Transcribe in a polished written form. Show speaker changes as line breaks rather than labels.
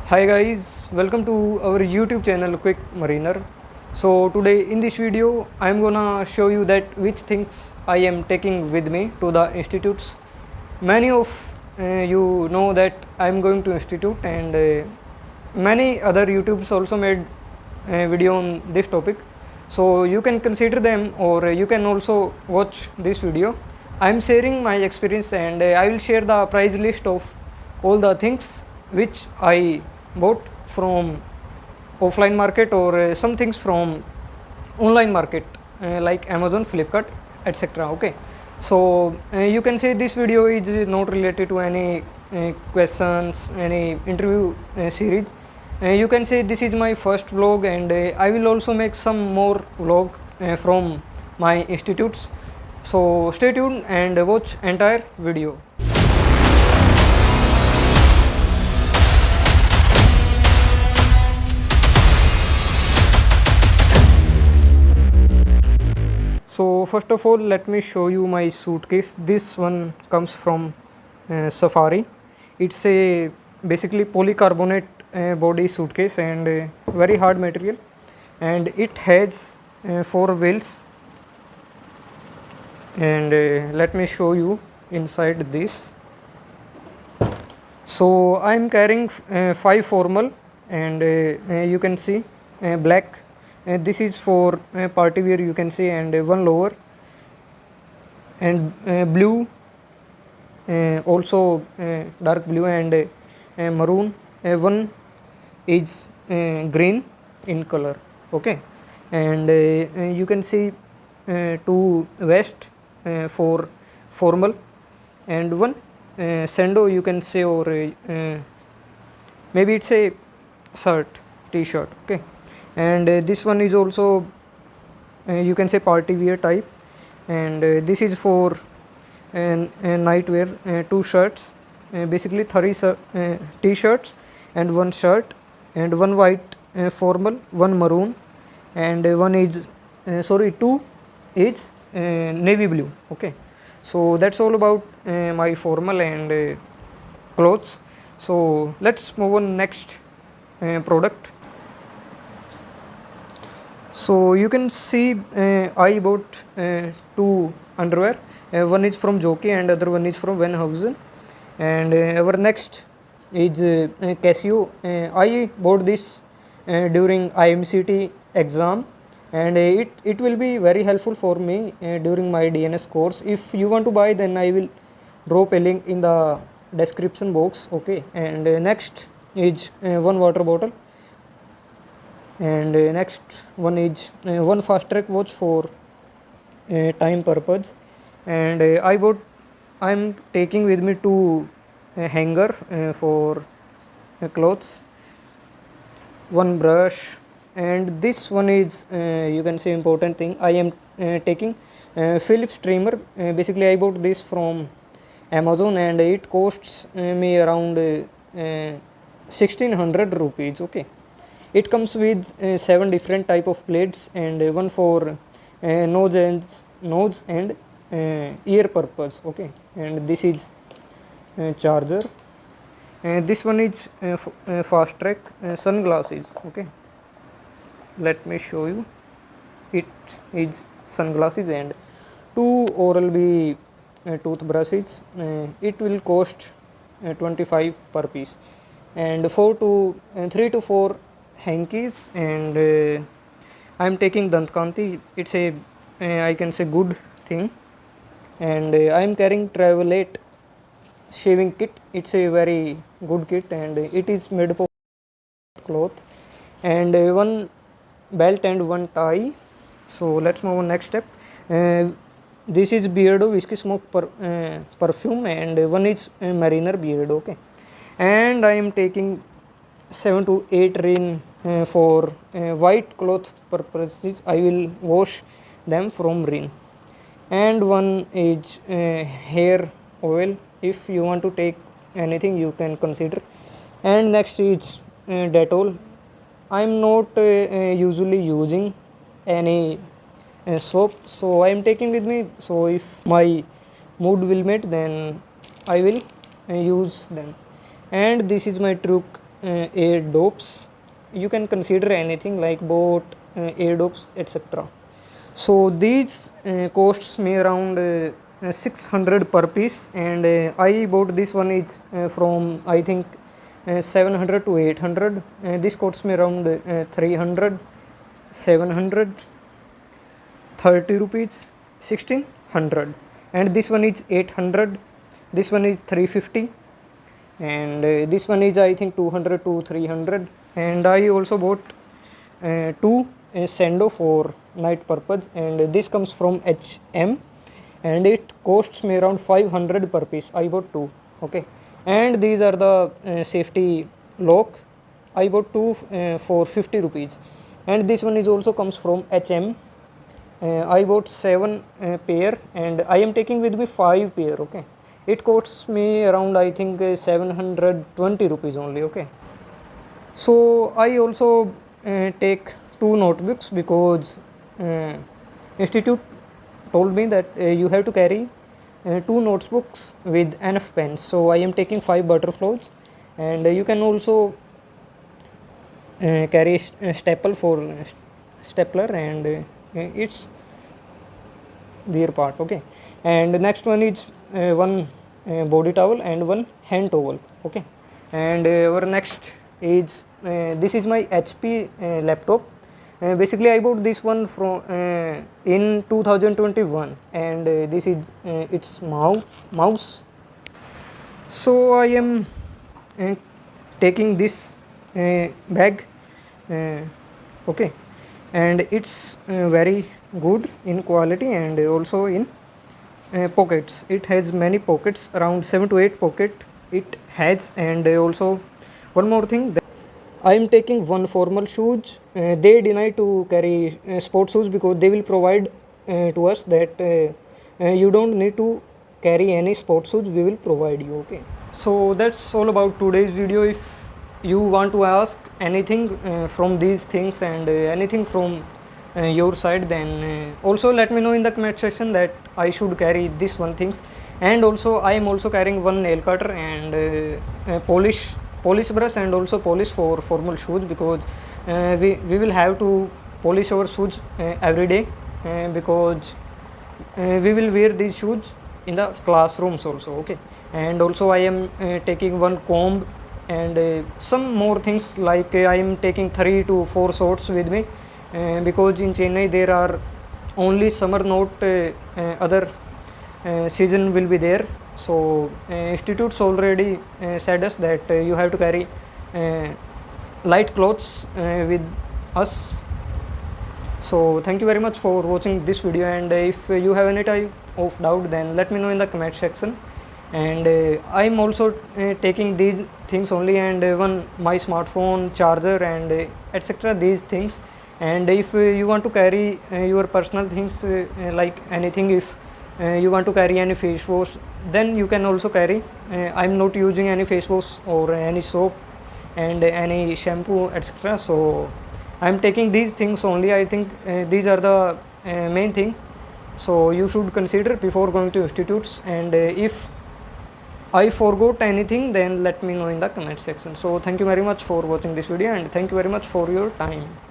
Hi guys, welcome to our YouTube channel Quick Mariner. So today in this video I am gonna show you that which things I am taking with me to the institutes. Many of you know that I am going to institute, and many other YouTubes also made a video on this topic. So you can consider them, or you can also watch this video. I am sharing my experience, and I will share the price list of all the things which I bought from offline market, or some things from online market like Amazon, Flipkart, etc. Okay, so you can say this video is not related to any questions, any interview series. You can say this is my first vlog, and I will also make some more vlog from my institutes. So stay tuned and watch entire video. So first of all, let me show you my suitcase. This one comes from Safari. It's a basically polycarbonate body suitcase, and very hard material, and it has 4 wheels. And let me show you inside this. So I am carrying 5 formal, and you can see black. This is for party wear, you can see, and one lower, and blue, also dark blue, and maroon. One is green in color. Okay, and you can see 2 vest for formal, and one sando, you can say, or maybe it's a shirt, t-shirt. Okay, and this one is also you can say party wear type, and this is for night wear. 2 shirts, basically 3 t-shirts and 1 shirt, and 1 white formal, 1 maroon, and 1 is 2 is navy blue. Okay, so that's all about my formal and clothes. So let's move on next product. So you can see I bought 2 underwear. One is from Jockey and other one is from Van Heusen. And our next is Casio. I bought this during IMCT exam, and it will be very helpful for me during my DNS course. If you want to buy, then I will drop a link in the description box. Okay, and next is one water bottle, and next one is one fast track watch for time purpose, and I'm taking with me 2 hanger for clothes, 1 brush, and this one is you can say important thing. I am taking Philips trimmer. Basically I bought this from Amazon, and it costs me around 1600 rupees. Okay, it comes with 7 different type of blades, and one for nose and ear purpose. Okay, and this is charger, and this one is fast track sunglasses. Okay, let me show you. It is sunglasses and 2 Oral-B toothbrushes. It will cost 25 per piece, and 3 to 4 hankies, and I am taking Dantkanti. It's a I can say good thing, and I am carrying Travelate shaving kit. It's a very good kit, and it is made of cloth, and 1 belt and 1 tie. So let's move on next step. This is Beardo Whiskey Smoke perfume, and one is Mariner Beardo. Okay, and I am taking 7 to 8 rain for white cloth purposes. I will wash them from rain, and 1 is hair oil. If you want to take anything, you can consider. And next is Dettol. I am not usually using any soap, so I am taking with me. So if my mood will meet, then I will use them. And this is my air dopes. You can consider anything like boat, air dopes, etc. So these costs me around 600 per piece, and I bought this one is from I think 700 to 800. This costs me around 300, 700, 30 rupees, 1600, and this one is 800. This one is 350, and this one is I think 200 to 300. And I also bought two sando for night purpose, and this comes from HM, and it costs me around 500 per piece. I bought two. Okay, and these are the safety lock. I bought two for 50 rupees, and this one is also comes from HM. I bought 7 pair, and I am taking with me 5 pair. Okay, it costs me around I think 720 rupees only. Okay, so I also take 2 notebooks because institute told me that you have to carry 2 notebooks with enough pens. So I am taking 5 butterflies, and you can also carry staple for stapler, and it's their part. Okay, and next one is one body towel and one hand towel. Okay, and our next is this is my HP laptop. Basically I bought this one from in 2021, and this is its mouse. So I am taking this bag. Okay, and it's very good in quality and also in pockets. It has many pockets, around 7 to 8 pocket it has. And also one more thing, that I am taking one formal shoes. They deny to carry sports shoes because they will provide to us that you don't need to carry any sports shoes, we will provide you. Okay, so that's all about today's video. If you want to ask anything from these things, and anything from your side, then also let me know in the comment section that I should carry this one things. And also I am also carrying one nail cutter and polish brush, and also polish for formal shoes, because we will have to polish our shoes every day, because we will wear these shoes in the classrooms also. Okay, and also I am taking one comb, and some more things like I am taking 3 to 4 sorts with me, because in Chennai there are only summer, not other season will be there. So institutes already said us that you have to carry light clothes with us. So thank you very much for watching this video, and if you have any type of doubt, then let me know in the comment section. And I am also taking these things only, and one my smartphone charger and etc, these things. And if you want to carry your personal things like anything, if you want to carry any face wash, then you can also carry. I am not using any face wash or any soap and any shampoo etc, so I am taking these things only. I think these are the main thing, so you should consider before going to institutes. And if I forgot anything, then let me know in the comment section. So thank you very much for watching this video, and thank you very much for your time.